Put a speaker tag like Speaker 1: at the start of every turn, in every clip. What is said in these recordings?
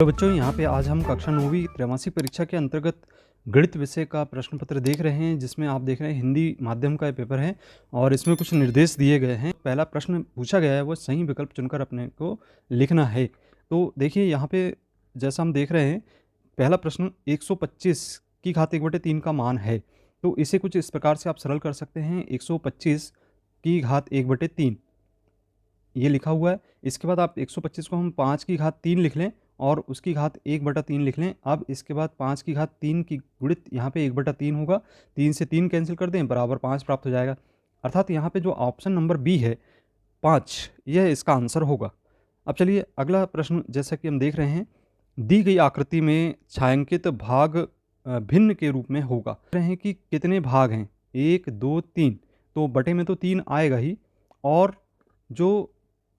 Speaker 1: तो बच्चों यहाँ पे आज हम कक्षा 9वीं त्रैमासिक परीक्षा के अंतर्गत गणित विषय का प्रश्न पत्र देख रहे हैं, जिसमें आप देख रहे हैं हिंदी माध्यम का ये पेपर है और इसमें कुछ निर्देश दिए गए हैं। पहला प्रश्न पूछा गया है वो सही विकल्प चुनकर अपने को लिखना है। तो देखिए यहाँ पे जैसा हम देख रहे हैं, पहला प्रश्न 125 की घात 1/3 का मान है। तो इसे कुछ इस प्रकार से आप सरल कर सकते हैं, 125 की घात 1/3 ये लिखा हुआ है। इसके बाद आप 125 को हम 5 की घात 3 लिख लें और उसकी घात 1/3 लिख लें। अब इसके बाद 5 की घात 3 की गुणित यहाँ पे 1/3 होगा, 3 से 3 कैंसिल कर दें बराबर 5 प्राप्त हो जाएगा। अर्थात यहाँ पे जो ऑप्शन नंबर बी है 5, यह इसका आंसर होगा। अब चलिए अगला प्रश्न, जैसा कि हम देख रहे हैं दी गई आकृति में छायांकित भाग भिन्न के रूप में होगा। कह रहे हैं कि कितने भाग हैं, 1 2 3, तो बटे में तो 3 आएगा ही, और जो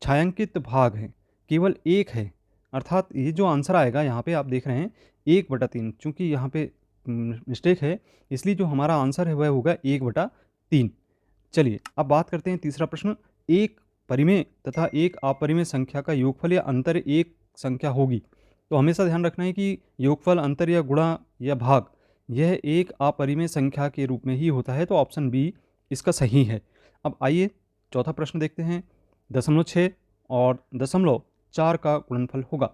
Speaker 1: छायांकित भाग हैं केवल 1 है। अर्थात ये जो आंसर आएगा यहाँ पे आप देख रहे हैं 1/3, चूँकि यहाँ पे मिस्टेक है इसलिए जो हमारा आंसर है वह होगा 1/3। चलिए अब बात करते हैं तीसरा प्रश्न। एक परिमेय तथा एक अपरिमेय संख्या का योगफल या अंतर एक संख्या होगी। तो हमेशा ध्यान रखना है कि योगफल, अंतर या गुणा या भाग यह एक अपरिमेय संख्या के रूप में ही होता है। तो ऑप्शन बी इसका सही है। अब आइए चौथा प्रश्न देखते हैं। 0.6 और 0.4 का गुणनफल होगा।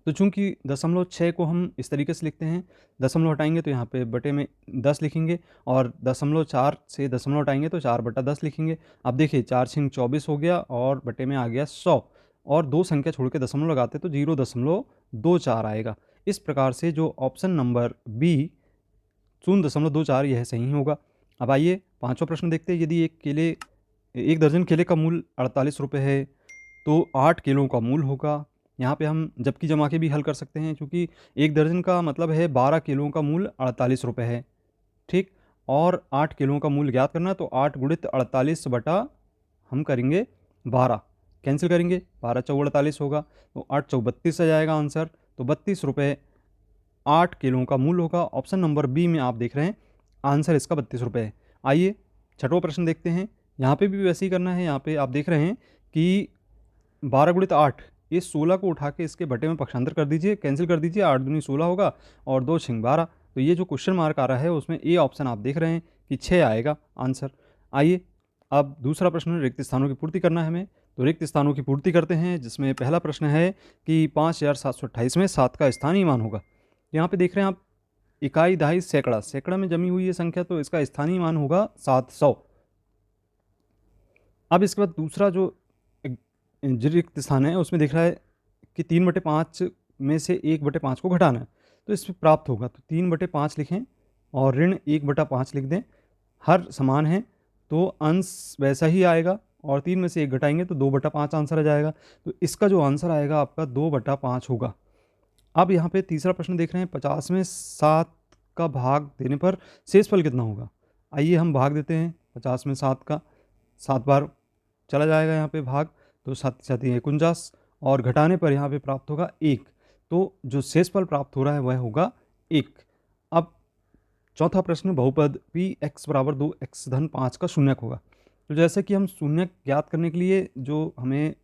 Speaker 1: तो चूंकि 0.6 को हम इस तरीके से लिखते हैं, दशमलव हटाएंगे तो यहाँ पे बटे में 10 लिखेंगे, और 0.4 से दशमलव हटाएंगे तो 4/10 लिखेंगे। अब देखिए 4 × 24 हो गया और बटे में आ गया 100, और दो संख्या छोड़ के दशमलव लगाते तो 0.24 आएगा। इस प्रकार से जो ऑप्शन नंबर बी 0.24 यह सही होगा। अब आइए पाँचवा प्रश्न देखते हैं। यदि एक दर्जन केले का मूल्य 48 रुपये है तो 8 किलो का मूल्य होगा। यहाँ पे हम जबकि जमा के भी हल कर सकते हैं, क्योंकि एक दर्जन का मतलब है 12 किलो का मूल्य 48 रुपये है, ठीक। और 8 किलो का मूल्य ज्ञात करना, तो 8 × 48 बटा हम करेंगे 12, कैंसिल करेंगे 12 × 4 = 48 होगा, तो 8 × 4 = 32 आ जाएगा आंसर। तो 32 रुपये 8 किलो का मूल्य होगा। ऑप्शन नंबर बी में आप देख रहे हैं आंसर इसका 32 रुपये है। आइए छठवां प्रश्न देखते हैं। यहाँ पे भी वैसे ही करना है। यहाँ पे आप देख रहे हैं कि 12 × 8, इस 16 को उठा के इसके बटे में पक्षांतर कर दीजिए, कैंसिल कर दीजिए, 8 दूनी 16 होगा और 2 × 6 = 12। तो ये जो क्वेश्चन मार्क आ रहा है उसमें ए ऑप्शन आप देख रहे हैं कि 6 आएगा आंसर। आइए अब दूसरा प्रश्न, रिक्त स्थानों की पूर्ति करना है हमें। तो रिक्त स्थानों की पूर्ति करते हैं, जिसमें पहला प्रश्न है कि 5728 में 7 का स्थानीय मान होगा। यहाँ पे देख रहे हैं आप इकाई, दहाई, सैकड़ा, सैकड़ा में जमी हुई है संख्या, तो इसका स्थानीय मान होगा 700। अब इसके बाद दूसरा जो रिक्त स्थान है उसमें दिख रहा है कि 3/5 में से 1/5 को घटाना है, तो इसमें प्राप्त होगा। तो 3/5 लिखें और ऋण 1/5 लिख दें। हर समान है तो अंश वैसा ही आएगा, और 3 में से 1 घटाएंगे तो 2/5 आंसर आ जाएगा। तो इसका जो आंसर आएगा आपका 2/5 होगा। अब यहाँ पे तीसरा प्रश्न देख रहे हैं, 50 में 7 का भाग देने पर शेषफल कितना होगा। आइए हम भाग देते हैं 50 में 7 का, 7 बार चला जाएगा यहाँ पे भाग, तो 7 7 49, और घटाने पर यहाँ पे प्राप्त होगा 1। तो जो शेषफल प्राप्त हो रहा है वह होगा 1। अब चौथा प्रश्न, बहुपद px = 2x - 5 का शून्यक होगा। तो जैसे कि हम शून्यक ज्ञात करने के लिए जो हमें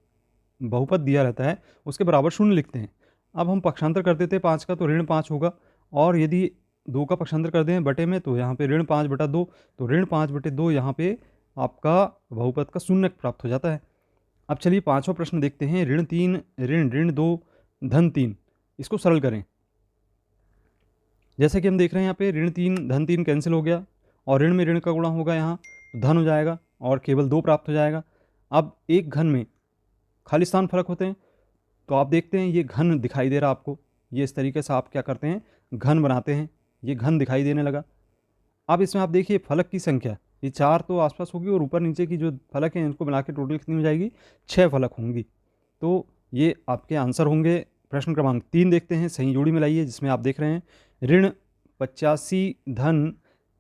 Speaker 1: बहुपद दिया रहता है उसके बराबर शून्य लिखते हैं। अब हम पक्षांतर कर देते हैं 5 का, तो ऋण 5 होगा, और यदि 2 का पक्षांतर कर दें बटे में, तो यहाँ पे ऋण 5/2, तो ऋण 5/2 यहाँ पे आपका बहुपद का शून्यक प्राप्त हो जाता है। अब चलिए पांचवा प्रश्न देखते हैं। ऋण 3 ऋण 2 धन 3, इसको सरल करें। जैसे कि हम देख रहे हैं यहाँ पे ऋण 3 धन 3 कैंसिल हो गया, और ऋण में ऋण का गुणा होगा, यहाँ तो धन हो जाएगा और केवल 2 प्राप्त हो जाएगा। अब एक घन में खाली स्थान फर्क होते हैं, तो आप देखते हैं ये घन दिखाई दे रहा आपको, ये इस तरीके से आप क्या करते हैं घन बनाते हैं, ये घन दिखाई देने लगा। अब इसमें आप देखिए फलक की संख्या, ये 4 तो आसपास होगी, और ऊपर नीचे की जो फलक हैं इनको मिला के टोटल कितनी हो जाएगी, 6 फलक होंगी। तो ये आपके आंसर होंगे। प्रश्न क्रमांक 3 देखते हैं, सही जोड़ी मिलाइए, जिसमें आप देख रहे हैं ऋण 85 धन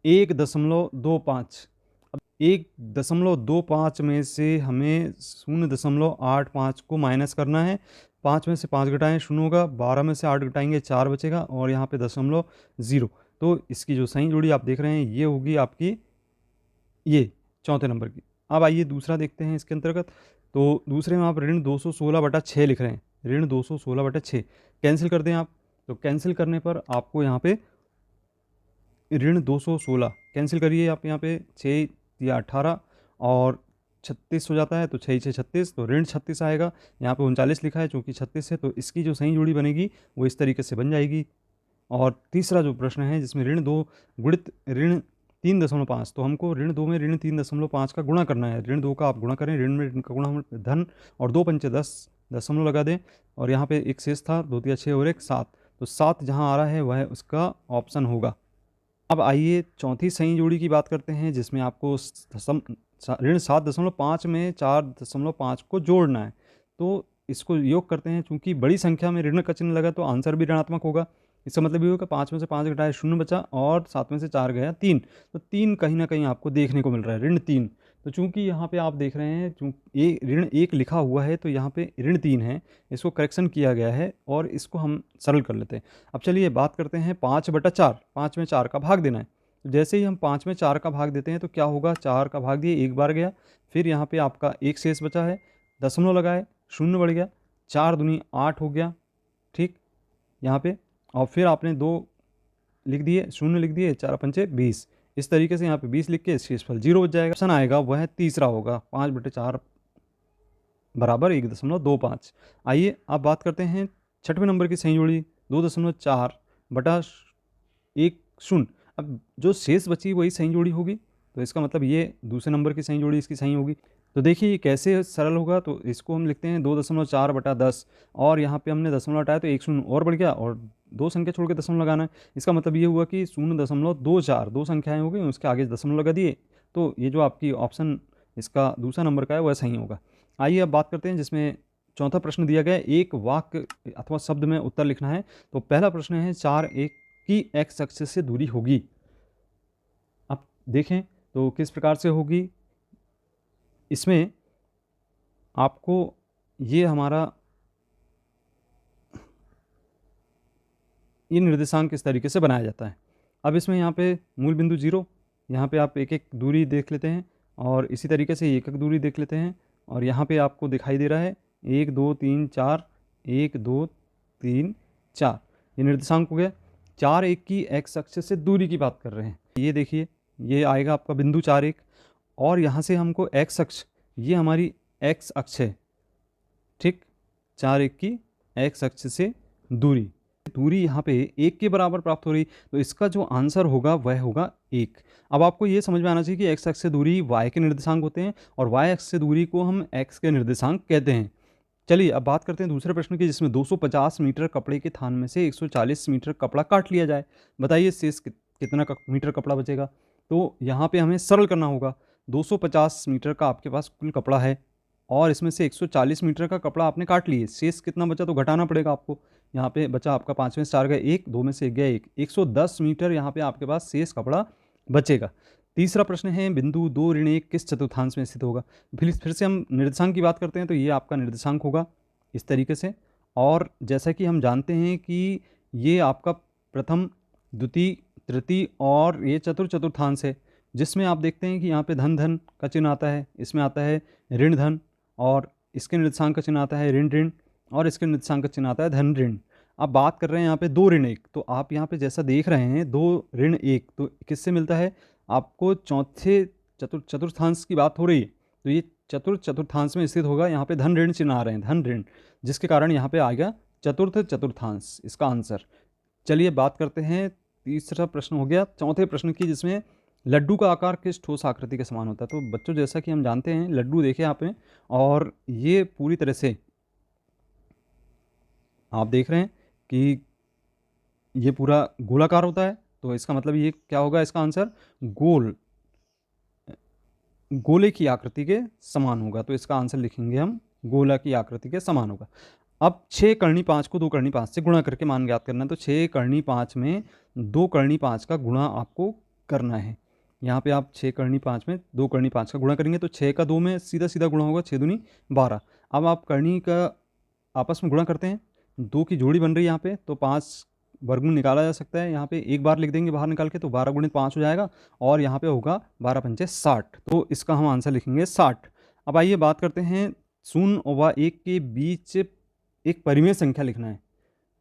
Speaker 1: 1.25। अब 1.25 में से हमें 0.85 को माइनस करना है। 5 में से 5 घटाएं 0 होगा, 12 में से 8 घटाएंगे 4 बचेगा, और यहाँ पे 0.0। तो इसकी जो सही जोड़ी आप देख रहे हैं ये होगी आपकी ये चौथे नंबर की। अब आइए दूसरा देखते हैं इसके अंतर्गत। तो दूसरे में आप ऋण 216/6 लिख रहे हैं, ऋण 216/6 कैंसिल कर दें आप, तो कैंसिल करने पर आपको यहाँ पे ऋण 216 कैंसिल करिए आप, यहाँ पे 6 या 18 और 36 हो जाता है, तो 6 6 36, तो ऋण 36 आएगा। यहाँ पे 39 लिखा है, चूँकि 36 है तो इसकी जो सही जोड़ी बनेगी वो इस तरीके से बन जाएगी। और तीसरा जो प्रश्न है जिसमें ऋण 2 गुणित ऋण 3.5, तो हमको ऋण 2 में ऋण 3.5 का गुणा करना है। ऋण 2 का आप गुणा करें, ऋण में ऋण का गुणा हम धन, और 2 पंचे 10 दशमलव लगा दें, और यहाँ पे एक शेष था 2 तिया 6 और 1 7, तो 7 जहाँ आ रहा है वह उसका ऑप्शन होगा। अब आइए चौथी सही जोड़ी की बात करते हैं, जिसमें आपको ऋण 7.5 में 4.5 को जोड़ना है। तो इसको योग करते हैं, चूंकि बड़ी संख्या में ऋण का चिन्ह लगा तो आंसर भी ऋणात्मक होगा। इसका मतलब ये होगा 5 में से 5 घटाया 0 बचा, और 7 में से 4 गया 3, तो 3 कहीं ना कहीं आपको देखने को मिल रहा है, ऋण 3। तो चूंकि यहाँ पे आप देख रहे हैं चूँकि ऋण 1 लिखा हुआ है, तो यहाँ पे ऋण 3 है, इसको करेक्शन किया गया है और इसको हम सरल कर लेते हैं। अब चलिए बात करते हैं 5/4, 5 में 4 का भाग देना है। तो जैसे ही हम 5 में 4 का भाग देते हैं तो क्या होगा, 4 का भाग दिए एक बार गया, फिर यहाँ पे आपका एक शेष बचा है, दशमलव लगाए, 0 बढ़ गया, 4 दूनी 8 हो गया, ठीक यहाँ पे, और फिर आपने 2 लिख दिए, 0 लिख दिए, 4 पंचे 20, इस तरीके से यहाँ पे 20 लिख के शेषफल 0 बच जाएगा। ऑप्शन आएगा वह तीसरा होगा, 5/4 बराबर 1.25। आइए अब बात करते हैं छठवें नंबर की सही जोड़ी 2.4/1 0। अब जो शेष बची वही सही जोड़ी होगी, तो इसका मतलब ये दूसरे नंबर की सही जोड़ी इसकी सही होगी। तो देखिए ये कैसे सरल होगा, तो इसको हम लिखते हैं 2.4/10, और यहाँ पे हमने दशमलव हटाया तो 1 0 और बढ़ गया, और 2 संख्या छोड़ के दशमलव लगाना है। इसका मतलब ये हुआ कि 0.24, 2 संख्याएँ हो गई, उसके आगे दशमलव लगा दिए, तो ये जो आपकी ऑप्शन इसका दूसरा नंबर का है वह सही होगा। आइए अब बात करते हैं जिसमें चौथा प्रश्न दिया गया है, एक वाक्य अथवा शब्द में उत्तर लिखना है। तो पहला प्रश्न है 4 1 की एक्स अक्ष से दूरी होगी। अब देखें तो किस प्रकार से होगी, इसमें आपको ये हमारा ये निर्देशांक किस तरीके से बनाया जाता है। अब इसमें यहाँ पे मूल बिंदु 0, यहाँ पे आप एक एक दूरी देख लेते हैं, और इसी तरीके से एक एक दूरी देख लेते हैं, और यहाँ पे आपको दिखाई दे रहा है 1 2 3 4, 1 2 3 4, ये निर्देशांक हो गया। 4 1 की एक्स अक्ष से दूरी की बात कर रहे हैं, ये देखिए ये आएगा आपका बिंदु 4 1, और यहाँ से हमको एक्स अक्ष, ये हमारी एक्स अक्ष है, ठीक, 4 1 की एक्स अक्ष से दूरी दूरी यहाँ पे 1 के बराबर प्राप्त हो रही, तो इसका जो आंसर होगा वह होगा 1। अब आपको ये समझ में आना चाहिए कि एक्स अक्ष से दूरी y के निर्देशांक होते हैं, और y अक्ष से दूरी को हम x के निर्देशांक कहते हैं। चलिए अब बात करते हैं दूसरे प्रश्न की, जिसमें 250 मीटर कपड़े के थान में से 140 मीटर कपड़ा काट लिया जाए, बताइए शेष कितना मीटर कपड़ा बचेगा। तो यहाँ पे हमें सरल करना होगा, 250 मीटर का आपके पास कुल कपड़ा है, और इसमें से 140 मीटर का कपड़ा आपने काट लिए, शेष कितना बचा, तो घटाना पड़ेगा आपको। यहाँ पे बचा आपका 5 में से 4 गए 1, 2 में से 1 गया 1, 110 मीटर यहाँ पे आपके पास शेष कपड़ा बचेगा। तीसरा प्रश्न है बिंदु 2 ऋण 1 किस चतुर्थांश में स्थित होगा। फिर से हम निर्देशांक की बात करते हैं, तो ये आपका निर्देशांक होगा इस तरीके से, और जैसा कि हम जानते हैं कि ये आपका प्रथम द्वितीय तृतीय और ये चतुर्थांश है, जिसमें आप देखते हैं कि यहाँ पे धन धन का चिन्ह आता है, इसमें आता है ऋण धन, और इसके निर्देशांक का चिन्ह आता है ऋण ऋण, और इसके निर्देशांक का चिन्ह आता है धन ऋण। अब बात कर रहे हैं यहाँ पे 2 ऋण 1, तो आप यहाँ पे जैसा देख रहे हैं 2 ऋण 1, तो किससे मिलता है, आपको चौथे चतुर्थांश की बात हो रही है, तो ये चतुर्थांश में स्थित होगा। यहाँ पे धन ऋण चिन्ह आ रहे हैं, धन ऋण, जिसके कारण यहाँ पे आ गया चतुर्थांश इसका आंसर। चलिए बात करते हैं, तीसरा प्रश्न हो गया चौथे प्रश्न की, जिसमें लड्डू का आकार किस ठोस आकृति के समान होता है। तो बच्चों जैसा कि हम जानते हैं लड्डू देखे आपने, और ये पूरी तरह से आप देख रहे हैं कि ये पूरा गोलाकार होता है, तो इसका मतलब ये क्या होगा, इसका आंसर गोले की आकृति के समान होगा, तो इसका आंसर लिखेंगे हम गोला की आकृति के समान होगा। अब 6 करनी 5 को 2 करनी 5 से गुणा करके मान ज्ञात करना है, तो 6 करनी 5 में 2 करनी 5 का गुणा आपको करना है। यहाँ पे आप 6 करनी 5 में 2 करनी 5 का गुणा करेंगे, तो 6 का 2 में सीधा सीधा गुणा होगा, 6 दूनी 12। अब आप करनी का आपस में गुणा करते हैं, 2 की जोड़ी बन रही है यहाँ पे, तो 5 वर्गमूल निकाला जा सकता है, यहाँ पे एक बार लिख देंगे बाहर निकाल के, तो 12 गुणित 5 हो जाएगा, और यहाँ पे होगा 12 पंचे 60, तो इसका हम आंसर लिखेंगे 60। अब आइए बात करते हैं 0 व 1 के बीच एक परिमेय संख्या लिखना है।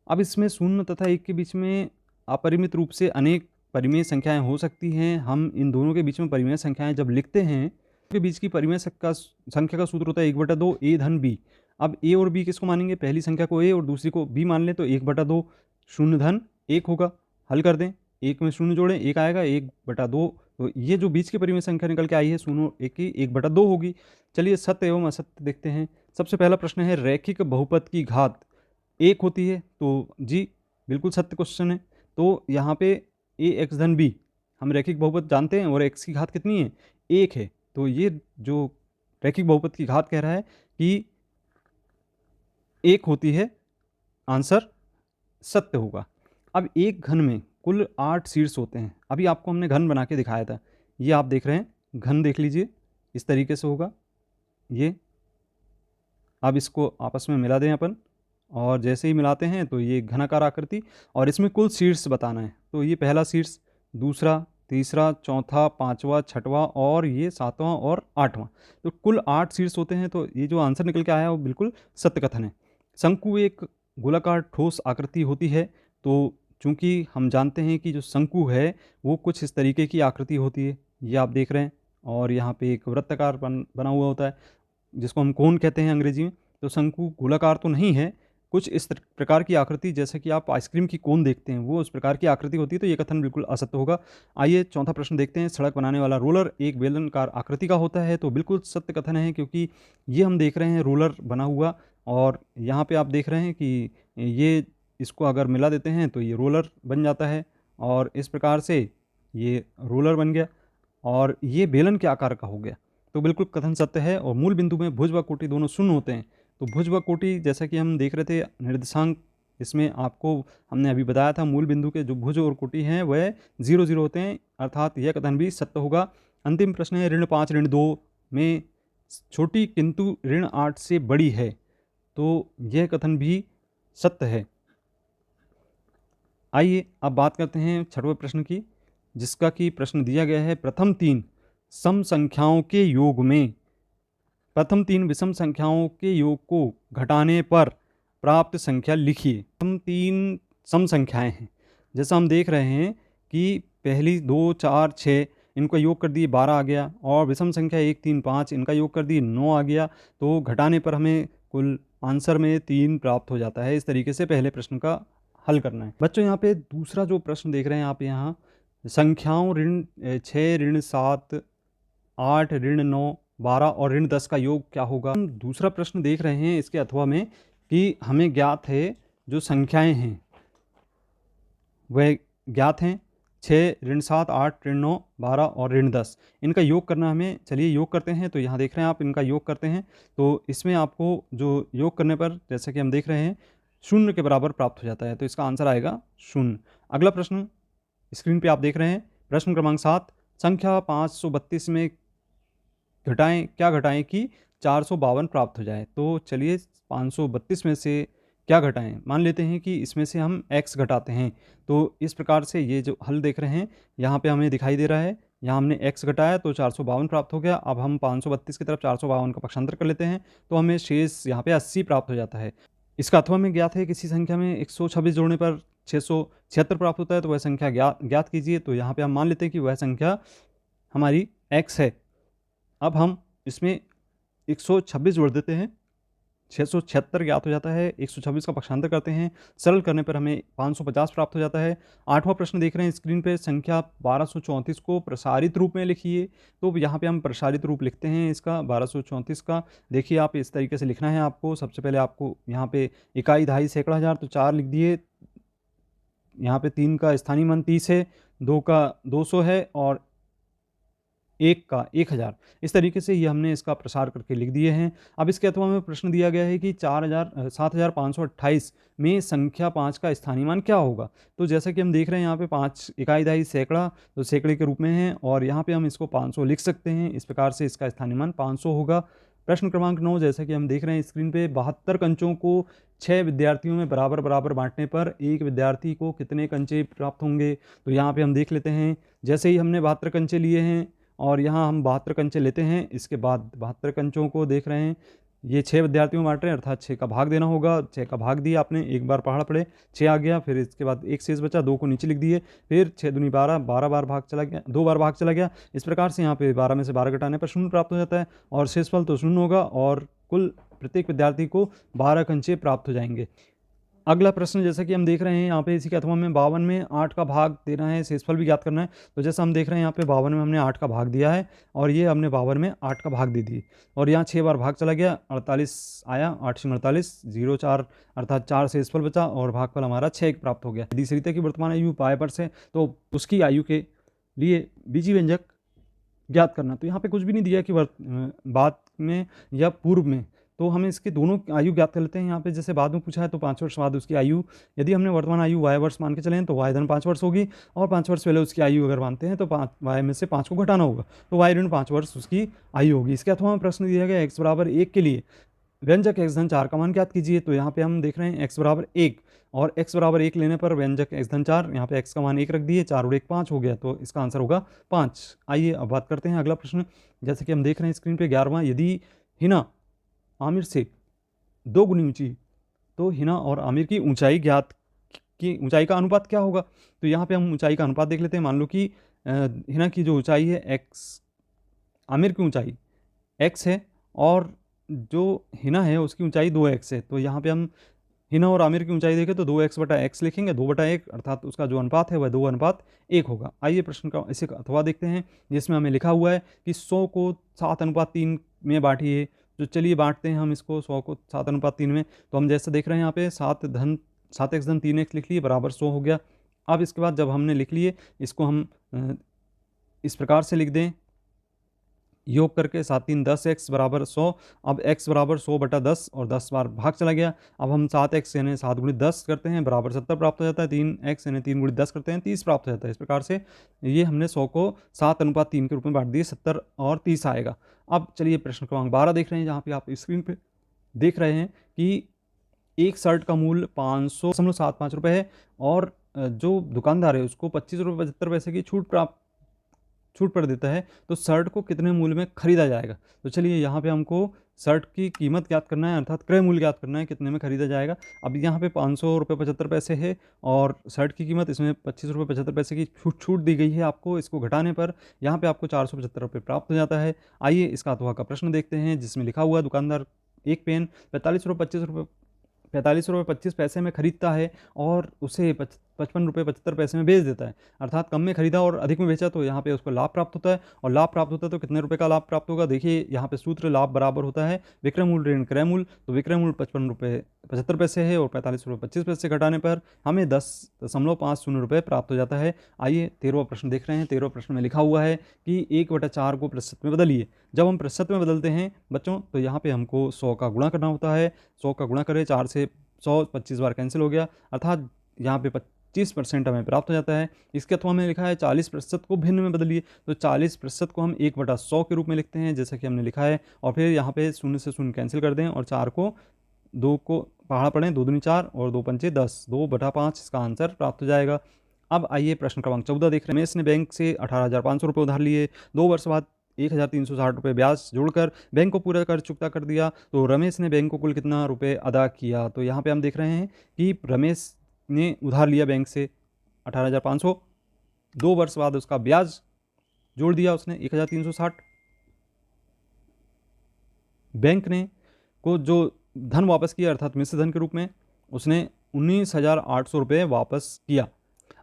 Speaker 1: अब इसमें शून्य तथा एक के बीच में अपरिमित रूप से अनेक परिमेय संख्याएं हो सकती हैं। हम इन दोनों के बीच में परिमेय संख्याएं जब लिखते हैं, के बीच की परिमेय संख्या का सूत्र होता है 1/2 a धन b। अब a और b किसको मानेंगे, पहली संख्या को a और दूसरी को b मान लें, तो 1/2 शून्य धन 1 होगा। हल कर दें, एक में शून्य जोड़ें, एक आएगा, 1/2। तो ये जो बीच की परिमेय संख्या निकल के आई है शून्य एक की 1/2 होगी। चलिए सत्य एवं असत्य देखते हैं। सबसे पहला प्रश्न है, रैखिक बहुपद की घात 1 होती है, तो जी बिल्कुल सत्य क्वेश्चन है। तो यहाँ पे a x धन b हम रैखिक बहुपद जानते हैं और x की घात कितनी है, 1 है। तो ये जो रैखिक बहुपद की घात कह रहा है कि 1 होती है, आंसर सत्य होगा। अब एक घन में कुल 8 शीर्ष होते हैं। अभी आपको हमने घन बना के दिखाया था, ये आप देख रहे हैं घन, देख लीजिए इस तरीके से होगा ये। अब इसको आपस में मिला दें अपन, और जैसे ही मिलाते हैं तो ये घनाकार आकृति, और इसमें कुल शीर्ष बताना है। तो ये पहला शीर्ष, दूसरा, तीसरा, चौथा, पांचवा, छठवां और ये सातवां और आठवां। तो कुल 8 शीर्ष होते हैं। तो ये जो आंसर निकल के आया है वो बिल्कुल सत्य कथन है। शंकु एक गोलाकार ठोस आकृति होती है। तो चूंकि हम जानते हैं कि जो शंकु है वो कुछ इस तरीके की आकृति होती है, ये आप देख रहे हैं, और यहाँ पे एक वृत्ताकार बना हुआ होता है जिसको हम कोन कहते हैं अंग्रेजी में। तो शंकु गोलाकार तो नहीं है, कुछ इस प्रकार की आकृति, जैसे कि आप आइसक्रीम की कोन देखते हैं वो उस प्रकार की आकृति होती है। तो ये कथन बिल्कुल असत्य होगा। आइए चौथा प्रश्न देखते हैं। सड़क बनाने वाला रोलर एक बेलनाकार आकृति का होता है, तो बिल्कुल सत्य कथन है, क्योंकि ये हम देख रहे हैं रोलर बना हुआ, और यहाँ पे आप देख रहे हैं कि ये इसको अगर मिला देते हैं तो ये रोलर बन जाता है, और इस प्रकार से ये रोलर बन गया और ये बेलन के आकार का हो गया। तो बिल्कुल कथन सत्य है। और मूल बिंदु में भुज व कोटि दोनों शून्य होते हैं। तो भुज व कोटि जैसा कि हम देख रहे थे निर्देशांक, इसमें आपको हमने अभी बताया था मूल बिंदु के जो भुज और कोटि हैं वह 0 0 होते हैं, अर्थात यह कथन भी सत्य होगा। अंतिम प्रश्न है, ऋण 5 ऋण 2 में छोटी किंतु ऋण 8 से बड़ी है, तो यह कथन भी सत्य है। आइए अब बात करते हैं छठवें प्रश्न की, जिसका कि प्रश्न दिया गया है, प्रथम 3 सम संख्याओं के योग में प्रथम 3 विषम संख्याओं के योग को घटाने पर प्राप्त संख्या लिखिए। प्रथम 3 सम संख्याएं हैं, जैसा हम देख रहे हैं कि पहली 2 4 6 इनका योग कर दिए 12 आ गया, और विषम संख्या 1 3 5 इनका योग कर दिए 9 आ गया। तो घटाने पर हमें कुल आंसर में 3 प्राप्त हो जाता है। इस तरीके से पहले प्रश्न का हल करना है। बच्चों यहाँ पे दूसरा जो प्रश्न देख रहे हैं आप, यहाँ संख्याओं ऋण 6 ऋण 7 8 ऋण 9 12 और ऋण 10 का योग क्या होगा। हम दूसरा प्रश्न देख रहे हैं इसके अथवा में कि हमें ज्ञात है जो संख्याएं हैं वह ज्ञात हैं 6 ऋण 7 8 ऋण 9 12 और ऋण 10, इनका योग करना हमें। चलिए योग करते हैं। तो यहाँ देख रहे हैं आप, इनका योग करते हैं तो इसमें आपको जो योग करने पर जैसे कि हम देख रहे हैं 0 के बराबर प्राप्त हो जाता है। तो इसका आंसर आएगा 0। अगला प्रश्न स्क्रीन पे आप देख रहे हैं, प्रश्न क्रमांक 7, संख्या 532 में क्या घटाएं कि 452 प्राप्त हो जाए। तो चलिए 532 में से क्या घटाएं, मान लेते हैं कि इसमें से हम x घटाते हैं। तो इस प्रकार से ये जो हल देख रहे हैं यहाँ पे हमें दिखाई दे रहा है, यहाँ हमने x घटाया तो 452 प्राप्त हो गया। अब हम 532 की तरफ 452 का पक्षांतर कर लेते हैं, तो हमें शेष यहाँ पे 80 प्राप्त हो जाता है। इसका अथवा में ज्ञात है किसी संख्या में 126 जोड़ने पर 676 प्राप्त होता है, तो वह संख्या ज्ञात कीजिए। तो यहाँ पे हम मान लेते हैं कि वह संख्या हमारी x है। अब हम इसमें 126 जोड़ देते हैं, 676 ज्ञात हो जाता है। 126 का पक्षांतर करते हैं, सरल करने पर हमें 550 प्राप्त हो जाता है। 8वां प्रश्न देख रहे हैं स्क्रीन पे, संख्या 1234 को प्रसारित रूप में लिखिए। तो यहाँ पे हम प्रसारित रूप लिखते हैं इसका 1234 का। देखिए आप इस तरीके से लिखना है आपको। सबसे पहले आपको यहाँ पे इकाई दहाई सैकड़ा हज़ार, तो 4 लिख दिए। यहाँ पे 3 का स्थानीय मान 30 है, 2 का 200 है और 1 का 1000। इस तरीके से ये हमने इसका प्रसार करके लिख दिए हैं। अब इसके अथवा में प्रश्न दिया गया है कि 7528 में संख्या 5 का स्थानीय मान क्या होगा। तो जैसा कि हम देख रहे हैं यहाँ पे 5 इकाई दहाई सैकड़ा, तो सैकड़े के रूप में है, और यहाँ पे हम इसको 500 लिख सकते हैं। इस प्रकार से इसका स्थानीय मान 500 होगा। प्रश्न क्रमांक 9, जैसा कि हम देख रहे हैं स्क्रीन पे, 72 कंचों को 6 विद्यार्थियों में बराबर बराबर बांटने पर एक विद्यार्थी को कितने कंचे प्राप्त होंगे। तो यहाँ पे हम देख लेते हैं, जैसे ही हमने 72 कंचे लिए हैं और यहाँ हम 72 कंचे लेते हैं, इसके बाद 72 कंचों को देख रहे हैं ये 6 विद्यार्थियों में बांट रहे हैं, अर्थात 6 का भाग देना होगा। 6 का भाग दिया आपने, एक बार पहाड़ा पड़े 6 आ गया, फिर इसके बाद एक शेष बचा, 2 को नीचे लिख दिए, फिर 6 दूनी 12, 12 बार भाग चला गया, 2 बार भाग चला गया। इस प्रकार से यहाँ पे 12 में से 12 घटाने पर 0 प्राप्त हो जाता है और शेषफल तो 0 होगा और कुल प्रत्येक विद्यार्थी को 12 कंचे प्राप्त हो जाएंगे। अगला प्रश्न जैसा कि हम देख रहे हैं यहाँ पे इसी के अथवा में 52 में 8 का भाग देना है, शेषफल भी ज्ञात करना है। तो जैसा हम देख रहे हैं यहाँ पे 52 में हमने 8 का भाग दिया है और ये हमने 52 में 8 का भाग दे दी और यहाँ 6 बार भाग चला गया, 48 आया, 8 48, 0 4 अर्थात 4 शेषफल बचा और भागफल हमारा 6 प्राप्त हो गया। यदि सरिता की वर्तमान आयु पाए पर से तो उसकी आयु के लिए बीजी व्यंजक ज्ञात करना। तो यहाँ पे कुछ भी नहीं दिया कि बाद में या पूर्व में, तो हमें इसके दोनों आयु ज्ञात कर लेते हैं। यहाँ पे जैसे बाद में पूछा है तो 5 वर्ष बाद उसकी आयु, यदि हमने वर्तमान आयु y वर्ष मान के चले तो y धन 5 वर्ष होगी और 5 वर्ष पहले उसकी आयु अगर मानते हैं तो 5 y में से 5 को घटाना होगा तो y ऋण 5 वर्ष उसकी आयु होगी। इसके अथवा में प्रश्न दिया गया x बराबर 1 के लिए व्यंजक x धन 4 का मान ज्ञात कीजिए। तो यहाँ पे हम देख रहे हैं x बराबर 1 और x बराबर 1 लेने पर व्यंजक x धन 4, यहाँ पे x का मान 1 रख दिए, 4 और 1 5 हो गया, तो इसका आंसर होगा 5। आइए अब बात करते हैं अगला प्रश्न। जैसे कि हम देख रहे हैं स्क्रीन पे 11वां, यदि हिना आमिर से 2 गुनी ऊंची तो हिना और आमिर की ऊंचाई ज्ञात, की ऊंचाई का अनुपात क्या होगा। तो यहाँ पे हम ऊंचाई का अनुपात देख लेते हैं। मान लो कि हिना की जो ऊंचाई है x, आमिर की ऊंचाई x है और जो हिना है उसकी ऊंचाई 2x है। तो यहाँ पे हम हिना और आमिर की ऊंचाई देखें तो 2x बटा x लिखेंगे, 2/1 अर्थात उसका जो अनुपात है वह 2:1 होगा। आइए प्रश्न का इसे अथवा देखते हैं जिसमें हमें लिखा हुआ है कि 100 को 7:3 में बांटिए। तो चलिए बांटते हैं हम इसको 100 को 7:3 में। तो हम जैसे देख रहे हैं यहाँ पे 7x धन 3x लिख लिए बराबर 100 हो गया। अब इसके बाद जब हमने लिख लिए इसको हम इस प्रकार से लिख दें, योग करके 7 3 10x बराबर 100। अब x बराबर 100/10 और 10 बार भाग चला गया। अब हम 7x यानी 7 गुणित 10 करते हैं बराबर 70 प्राप्त हो जाता है। 3x यानी 3 गुणित 10 करते हैं 30 प्राप्त हो जाता है। इस प्रकार से ये हमने 100 को 7:3 के रूप में बांट दिए, 70 और 30 आएगा। अब चलिए प्रश्न क्रमांक 12 देख रहे हैं, जहाँ पे आप स्क्रीन पे देख रहे हैं कि एक शर्ट का मूल्य 500.75 रुपये है और जो दुकानदार है उसको 25.75 की छूट पर देता है, तो शर्ट को कितने मूल्य में खरीदा जाएगा। तो चलिए यहाँ पे हमको शर्ट की कीमत ज्ञात करना है, अर्थात क्रय मूल्य ज्ञात करना है, कितने में खरीदा जाएगा। अब यहाँ पे 500.75 है और शर्ट की कीमत, इसमें 25.75 की छूट दी गई है आपको। इसको घटाने पर यहाँ पे आपको 475 रुपये प्राप्त हो जाता है। आइए इसका अथवा का प्रश्न देखते हैं जिसमें लिखा हुआ है दुकानदार एक पेन 45 रुपये 25 में खरीदता है और उसे 55 रुपये 75 में बेच देता है, अर्थात कम में खरीदा और अधिक में बेचा, तो यहाँ पे उसको लाभ प्राप्त होता है। और लाभ प्राप्त होता है तो कितने रुपए का लाभ प्राप्त होगा। देखिए यहाँ पे सूत्र लाभ बराबर होता है विक्रय मूल्य ऋण क्रय मूल्य। तो विक्रय मूल्य 55 रुपये 75 है और 45 रुपये 25 घटाने पर हमें 10.50 रुपये प्राप्त हो जाता है। आइए 13वां प्रश्न देख रहे हैं। 13वां प्रश्न में लिखा हुआ है कि 1/4 को प्रतिशत में बदलिए। जब हम प्रतिशत में बदलते हैं बच्चों तो यहाँ पे हमको 100 का गुणा करना होता है। 100 का गुणा करें 4 से 100 25 बार कैंसिल हो गया, अर्थात यहाँ पे 25% हमें प्राप्त हो जाता है। इसके अथवा में लिखा है 40% को भिन्न में बदलिए। तो 40% को हम 1/100 के रूप में लिखते हैं जैसा कि हमने लिखा है और फिर यहाँ पे 0 से 0 कैंसिल कर दें और 4 को 2 को पहाड़ा पढ़ें, 2 दूनी 4 और 2 पंचे 10, 2/5 इसका आंसर प्राप्त हो जाएगा। अब आइए प्रश्न क्रमांक 14 देख रहे हैं। रमेश ने बैंक से 18,500 रुपये उधार लिए, 2 वर्ष बाद 1,360 रुपये ब्याज जोड़कर बैंक को पूरा कर चुकता कर दिया, तो रमेश ने बैंक को कुल कितना रुपये अदा किया। तो यहाँ पे हम देख रहे हैं कि रमेश ने उधार लिया बैंक से 18,500, 2 वर्ष बाद उसका ब्याज जोड़ दिया उसने 1,360। बैंक ने को जो धन वापस किया अर्थात मिश्र धन के रूप में उसने 19,800 रुपये वापस किया।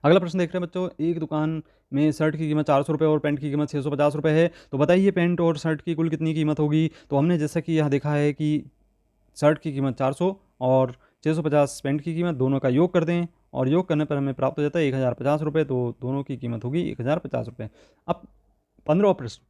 Speaker 1: अगला प्रश्न देख रहे हैं बच्चों, एक दुकान में शर्ट की कीमत 400 रुपये और पैंट की कीमत 650 रुपये है, तो बताइए पैंट और शर्ट की कुल कितनी कीमत होगी। तो हमने जैसा कि यहाँ देखा है कि शर्ट की कीमत 400 और 650 पैंट की कीमत, दोनों का योग कर दें और योग करने पर हमें प्राप्त हो जाता है 1,050 रुपये, तो दोनों की कीमत होगी 1,050 रुपये। अब 15वां प्रश्न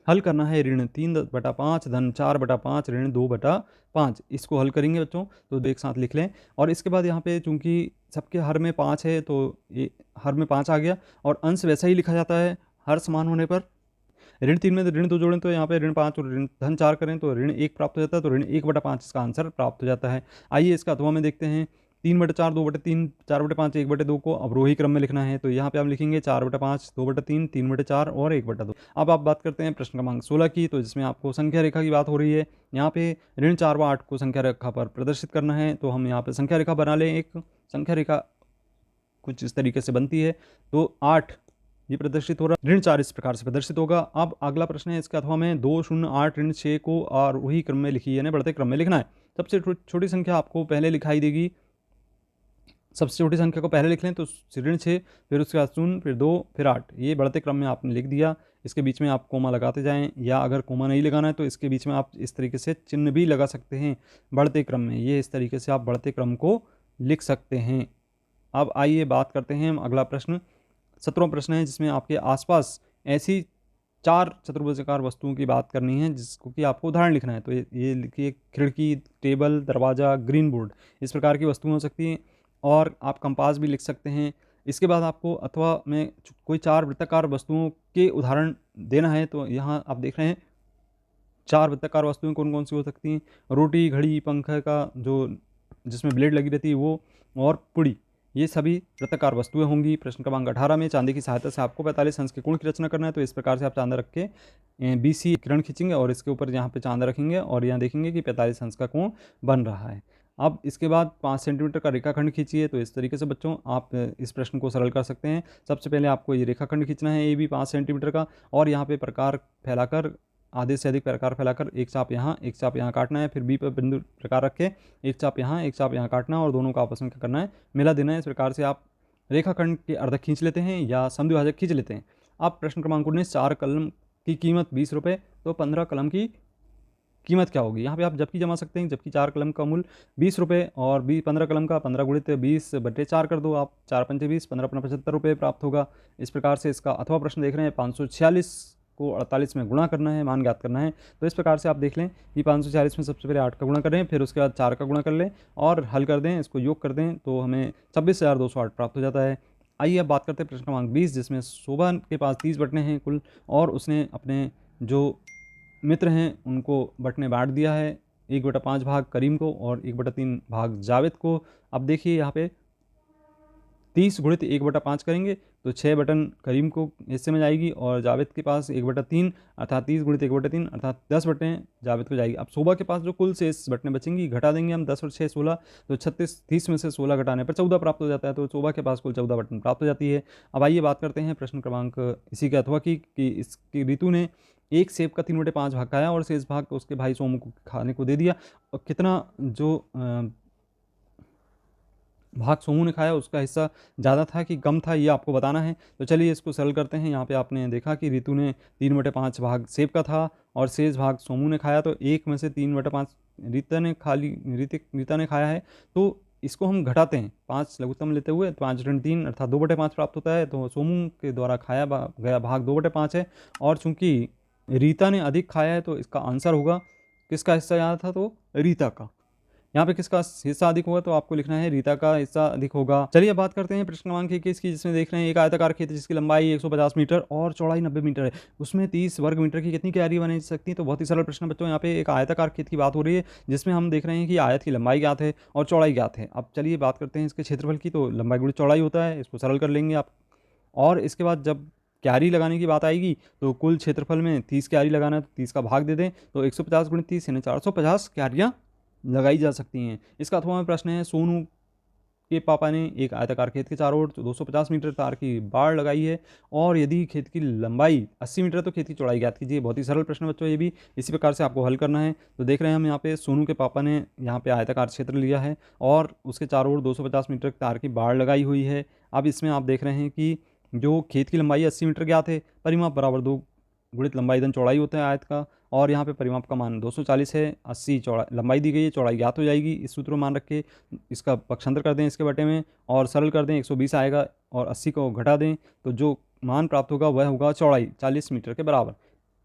Speaker 1: हल करना है। ऋण 3/5 धन 4/5 ऋण 2/5, इसको हल करेंगे बच्चों तो एक साथ लिख लें। और इसके बाद यहाँ पे चूंकि सबके हर में 5 है तो ये हर में 5 आ गया और अंश वैसा ही लिखा जाता है हर समान होने पर। ऋण 3 में ऋण 2 जोड़ें तो यहाँ पे ऋण 5 और ऋण धन 4 करें तो ऋण 1 प्राप्त हो जाता है, तो ऋण 1/5 इसका आंसर प्राप्त हो जाता है। आइए इसका अथवा में देखते हैं 3/4, 2/3, 4/5, 1/2 को अवरोही क्रम में लिखना है। तो यहाँ पे हम लिखेंगे 4/5, 2/3, 3/4 और 1/2। अब आप बात करते हैं प्रश्न क्रमांक 16 की, तो जिसमें आपको संख्या रेखा की बात हो रही है। यहाँ पे ऋण 4 व 8 को संख्या रेखा पर प्रदर्शित करना है। तो हम यहाँ पे संख्या रेखा बना लें। एक संख्या रेखा कुछ इस तरीके से बनती है। तो 8 ये प्रदर्शित हो रहा है, ऋण 4 इस प्रकार से प्रदर्शित होगा। अब अगला प्रश्न है इसके अथवा में 2, 0, 8, ऋण 6 को आरोही क्रम में लिखिए, यानी बढ़ते क्रम में लिखना है। सबसे छोटी संख्या आपको पहले लिखाई देगी। सबसे छोटी संख्या को पहले लिख लें तो ऋण 6, फिर उसके बाद 0, फिर 2, फिर 8, ये बढ़ते क्रम में आपने लिख दिया। इसके बीच में आप कोमा लगाते जाएं, या अगर कोमा नहीं लगाना है तो इसके बीच में आप इस तरीके से चिन्ह भी लगा सकते हैं बढ़ते क्रम में। ये इस तरीके से आप बढ़ते क्रम को लिख सकते हैं। अब आइए बात करते हैं अगला प्रश्न। 17वां प्रश्न है, जिसमें आपके आसपास ऐसी 4 चतुर्भुजाकार वस्तुओं की बात करनी है जिसको कि आपको उदाहरण लिखना है। तो ये लिखिए, खिड़की, टेबल, दरवाज़ा, ग्रीन बोर्ड, इस प्रकार की वस्तुएं हो सकती हैं। और आप कंपास भी लिख सकते हैं। इसके बाद आपको अथवा में कोई 4 वृत्ताकार वस्तुओं के उदाहरण देना है। तो यहाँ आप देख रहे हैं 4 वृत्ताकार वस्तुएं कौन कौन सी हो सकती हैं। रोटी, घड़ी, पंखे का जो जिसमें ब्लेड लगी रहती है वो, और पुड़ी, ये सभी वृत्ताकार वस्तुएं होंगी। प्रश्न क्रमांक 18 में चांदी की सहायता से आपको 45 अंश के कोण की रचना करना है। तो इस प्रकार से आप चांदा रख के BC किरण खींचेंगे और इसके ऊपर यहाँ पे चांदा रखेंगे और यहाँ देखेंगे कि 45 अंश का कोण बन रहा है। अब इसके बाद 5 सेंटीमीटर का रेखाखंड खींचिए। तो इस तरीके से बच्चों आप इस प्रश्न को सरल कर सकते हैं। सबसे पहले आपको ये रेखाखंड खींचना है AB 5 सेंटीमीटर का, और यहाँ पे प्रकार फैलाकर, आधे से अधिक प्रकार फैलाकर एक चाप यहाँ काटना है। फिर B पर बिंदु प्रकार रख के एक चाप यहाँ काटना, और दोनों का आपस में क्या करना है, मिला देना है। इस प्रकार से आप रेखाखंड के अर्धक खींच लेते हैं या समद्विभाजक खींच लेते हैं। अब प्रश्न क्रमांक 19, 4 कलम की कीमत 20 रुपये, तो 15 कलम की कीमत क्या होगी। यहाँ पे आप जबकि जमा सकते हैं, जबकि 4 कलम का मूल्य 20 रुपये और 15 कलम का 15 गुणित 20/4 कर दो आप, 4 पंचे 20, 15 अपना 75 रुपये प्राप्त होगा। इस प्रकार से इसका अथवा प्रश्न देख रहे हैं, 546 को 48 में गुणा करना है, मान ज्ञात करना है। तो इस प्रकार से आप देख लें कि 546 में सबसे पहले 8 का गुणा करें, फिर उसके बाद 4 का गुणा कर लें और हल कर दें, इसको योग कर दें, तो हमें 26,208 प्राप्त हो जाता है। आइए अब बात करते हैं प्रश्न क्रमांक 20, जिसमें शोभा के पास 30 बटने हैं कुल, और उसने अपने जो मित्र हैं उनको बटने बांट दिया है, 1/5 भाग करीम को और 1/3 भाग जावेद को। अब देखिए यहाँ पे 30 गुणित 1/5 करेंगे तो 6 बटन करीम को हिस्से में जाएगी, और जावेद के पास 1/3 अर्थात 30 गुणित 1/3 अर्थात 10 बटें जावेद को जाएगी। अब शोभा के पास जो कुल शेष बटने बचेंगी, घटा देंगे हम, 10 और 6 16, तो 36, 30 में से 16 घटाने पर 14 प्राप्त हो जाता है। तो शोभा के पास कुल 14 बटन प्राप्त हो जाती है। अब आइए बात करते हैं प्रश्न क्रमांक इसी के अथवा की, कि इसकी ऋतु ने एक सेब का 3/5 भाग खाया और शेष भाग उसके भाई सोमू को खाने को दे दिया। और कितना जो भाग सोमू ने खाया उसका हिस्सा ज़्यादा था कि कम था, ये आपको बताना है। तो चलिए इसको सरल करते हैं। यहाँ पे आपने देखा कि ऋतु ने 3/5 भाग सेब का था और शेष भाग सोमू ने खाया, तो 1 में से 3/5 रीता ने खाया है। तो इसको हम घटाते हैं, 5 लघुत्तम लेते हुए 5 ऋण 3 अर्थात 2/5 प्राप्त होता है। तो सोमू के द्वारा खाया गया भाग 2/5 है, और चूंकि रीता ने अधिक खाया है तो इसका आंसर होगा, किसका हिस्सा ज़्यादा था, तो रीता का। यहाँ पे किसका हिस्सा अधिक होगा, तो आपको लिखना है रीता का हिस्सा अधिक होगा। चलिए अब बात करते हैं प्रश्न क्रमांक 21 की, जिसमें देख रहे हैं एक आयताकार खेत जिसकी लंबाई 150 मीटर और चौड़ाई 90 मीटर है, उसमें 30 वर्ग मीटर की कितनी क्यारी बनी सकती है। तो बहुत ही सरल प्रश्न बच्चों, यहाँ पे एक आयताकार खेत की बात हो रही है, जिसमें हम देख रहे हैं कि आयत की लंबाई ज्ञात है और चौड़ाई ज्ञात है। अब चलिए बात करते हैं इसके क्षेत्रफल की। तो लंबाई गुणित चौड़ाई होता है, इसको सरल कर लेंगे आप। और इसके बाद जब क्यारी लगाने की बात आएगी तो कुल क्षेत्रफल में 30 क्यारी लगाना है, तो 30 का भाग दे दें, तो 150 गुणित 30 यानी 450 क्यारियाँ लगाई जा सकती हैं। इसका अथवा में प्रश्न है, सोनू के पापा ने एक आयताकार खेत के चारों ओर 250 मीटर तार की बाड़ लगाई है, और यदि खेत की लंबाई 80 मीटर तो खेत की चौड़ाई ज्ञात कीजिए। बहुत ही सरल प्रश्न बच्चों, ये भी इसी प्रकार से आपको हल करना है। तो देख रहे हैं हम यहाँ पे सोनू के पापा ने यहाँ पे आयताकार क्षेत्र लिया है और उसके चारों ओर 250 मीटर तार की बाड़ लगाई हुई है। अब इसमें आप देख रहे हैं कि जो खेत की लंबाई 80 मीटर ज्ञात है, परिमाप बराबर 2 गुणित लंबाई धन चौड़ाई होता है आयत का, और यहाँ पे परिमाप का मान 240 है, 80 चौड़ा लंबाई दी गई है, चौड़ाई ज्ञात हो जाएगी। इस सूत्र में मान रख के इसका पक्षांतर कर दें इसके बटे में और सरल कर दें, 120 आएगा और 80 को घटा दें, तो जो मान प्राप्त होगा वह होगा चौड़ाई 40 मीटर के बराबर।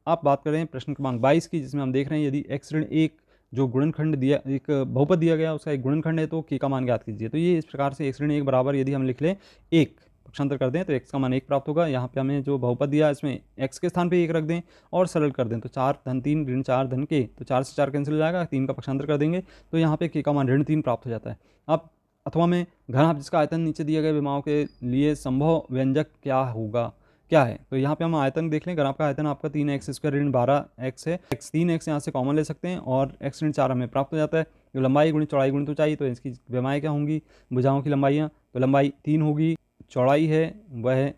Speaker 1: आप बात करें प्रश्न क्रमांक 22 की, जिसमें हम देख रहे हैं यदि x ऋण 1 जो गुणनखंड दिया, एक बहुपद दिया गया उसका एक गुणनखंड है, तो k का मान ज्ञात कीजिए। तो ये इस प्रकार से x ऋण 1 बराबर यदि हम लिख लें 1, पक्षांतर कर दें तो x का मान 1 प्राप्त होगा। यहाँ पे हमें जो बहुपद दिया इसमें x के स्थान पे 1 रख दें और सरल कर दें, तो 4 धन 3 ऋण 4 धन के, तो 4 से 4 कैंसिल हो जाएगा, 3 का पक्षांतर कर देंगे तो यहाँ पे k का मान ऋण 3 प्राप्त हो जाता है। अब अथवा में घनाभ जिसका आयतन नीचे दिए गए विमाओं के लिए संभव व्यंजक क्या है। तो यहाँ पे हम आयतन देख लें। घनाभ का आयतन आपका 3x² ऋण 12x है। 3x यहाँ से कॉमन ले सकते हैं और x ऋण 4 हमें प्राप्त हो जाता है। तो लंबाई गुणित चौड़ाई गुणित ऊंचाई, तो इसकी विमाएँ क्या होंगी, भुजाओं की लंबाइयाँ। तो लंबाई 3 होगी, चौड़ाई है वह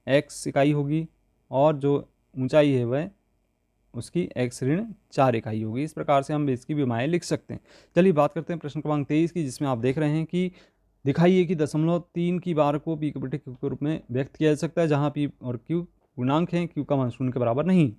Speaker 1: x इकाई होगी और जो ऊंचाई है वह उसकी x ऋण 4 इकाई होगी। इस प्रकार से हम इसकी विमाएँ लिख सकते हैं। चलिए बात करते हैं प्रश्न क्रमांक 23 की, जिसमें आप देख रहे हैं कि दिखाइए कि 0.3 की बार को p बटे q के रूप में व्यक्त किया जा सकता है, जहां p और q पूर्णांक हैं, q का मान 0 के बराबर नहीं।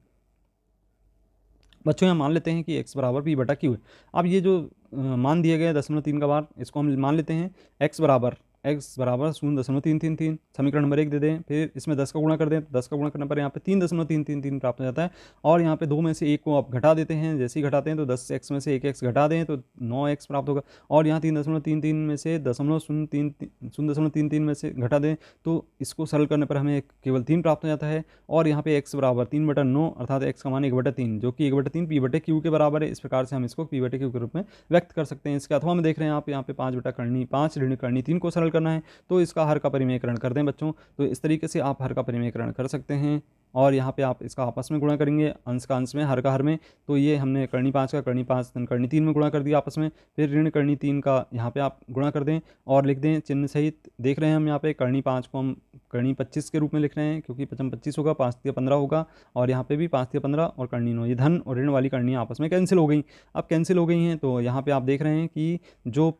Speaker 1: बच्चों यहाँ मान लेते हैं कि x बराबर p बटा q है। अब ये जो मान दिए गए 0.3 का बार, इसको हम मान लेते हैं x बराबर 0.333। समीकरण नंबर 1 दे दें, फिर इसमें 10 का गुणा कर दें। 10 का गुणा करने पर यहाँ पे 3.333 प्राप्त हो जाता है। और यहाँ पे 2 में से 1 को आप घटा देते हैं। जैसे ही घटाते हैं तो 10x में से 1x घटा दें तो 9x प्राप्त होगा। और यहाँ 3.33 में से 0.33 में से घटा दें तो इसको सरल करने पर हमें केवल 3 प्राप्त हो जाता है। और यहाँ पे x बराबर 3/9 अर्थात x का मान 1/3, जो कि 1/3 p बटे q के बराबर है। इस प्रकार से हम इसको p बटे q के रूप में व्यक्त कर सकते हैं। इसके अथवा में देख रहे हैं आप यहाँ पे 5 ऋण करनी 3 को सरल करना है, तो इसका हर का परिमेयकरण कर दें बच्चों। तो इस तरीके से आप हर का परिमेयकरण कर सकते हैं। और यहाँ पे आप इसका आपस में गुणा करेंगे, अंश का अंश में, हर का हर में। तो ये हमने करनी 5 का करनी 5 करनी 3 में गुणा कर दिया आपस में। फिर ऋण करनी 3 का यहाँ पे आप गुणा कर दें और लिख दें चिन्ह सहित। देख रहे हैं हम यहाँ पे करनी 5 को हम करनी 25 के रूप में लिख रहे हैं, क्योंकि 25 होगा, 5×3 = 15 होगा। और यहाँ पे भी 5×3 = 15 और करनी 9। ये धन और ऋण वाली करनी आपस में कैंसिल हो गई। अब कैंसिल हो गई हैं तो यहाँ पे आप देख रहे हैं कि जो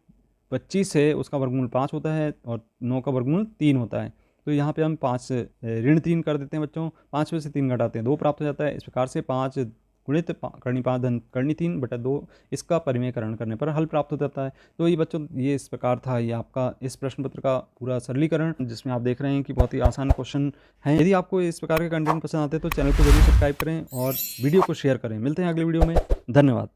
Speaker 1: 25 है उसका वर्गमूल 5 होता है और 9 का वर्गमूल 3 होता है। तो यहाँ पे हम 5 ऋण 3 कर देते हैं बच्चों। 5 में से 3 घटाते हैं 2 प्राप्त हो जाता है। इस प्रकार से 5 गुणित करनी 5 धन करनी 3 बटा 2, इसका परिमेयकरण करने पर हल प्राप्त हो जाता है। तो ये बच्चों, ये इस प्रकार था ये आपका इस प्रश्न पत्र का पूरा सरलीकरण, जिसमें आप देख रहे हैं कि बहुत ही आसान क्वेश्चन हैं। यदि आपको इस प्रकार के कंटेंट पसंद आते हैं तो चैनल को जरूर सब्सक्राइब करें और वीडियो को शेयर करें। मिलते हैं अगले वीडियो में। धन्यवाद।